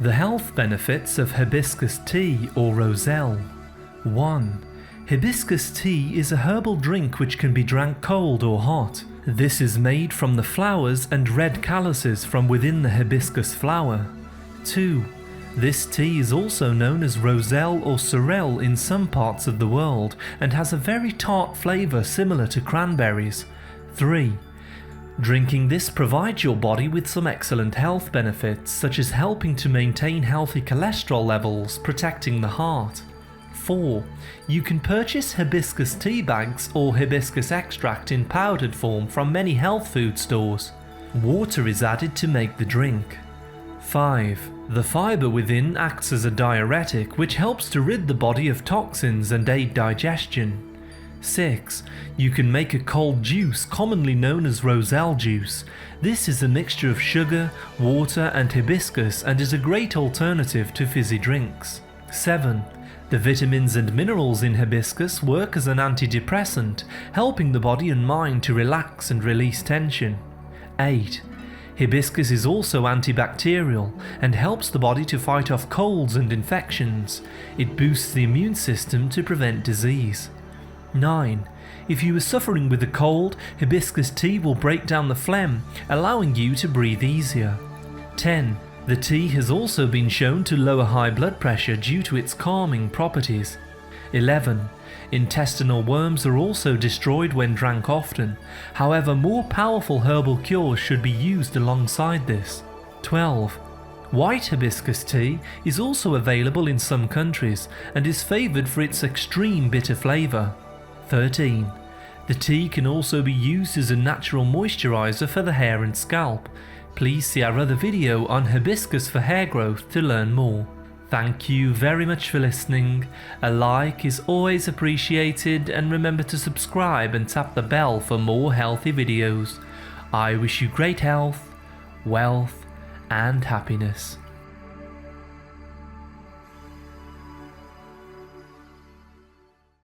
The health benefits of hibiscus tea or Roselle. 1. Hibiscus tea is a herbal drink which can be drank cold or hot. This is made from the flowers and red calyces from within the hibiscus flower. 2. This tea is also known as Roselle or Sorrel in some parts of the world and has a very tart flavour similar to cranberries. 3. Drinking this provides your body with some excellent health benefits, such as helping to maintain healthy cholesterol levels, protecting the heart. 4. You can purchase hibiscus tea bags or hibiscus extract in powdered form from many health food stores. Water is added to make the drink. 5. The fibre within acts as a diuretic which helps to rid the body of toxins and aid digestion. 6. You can make a cold juice commonly known as Roselle juice. This is a mixture of sugar, water and hibiscus and is a great alternative to fizzy drinks. 7. The vitamins and minerals in hibiscus work as an antidepressant, helping the body and mind to relax and release tension. 8. Hibiscus is also antibacterial and helps the body to fight off colds and infections. It boosts the immune system to prevent disease. 9. If you are suffering with a cold, hibiscus tea will break down the phlegm, allowing you to breathe easier. 10. The tea has also been shown to lower high blood pressure due to its calming properties. 11. Intestinal worms are also destroyed when drank often. However, more powerful herbal cures should be used alongside this. 12. White hibiscus tea is also available in some countries and is favoured for its extreme bitter flavour. 13. The tea can also be used as a natural moisturiser for the hair and scalp. Please see our other video on hibiscus for hair growth to learn more. Thank you very much for listening. A like is always appreciated, and remember to subscribe and tap the bell for more healthy videos. I wish you great health, wealth and happiness.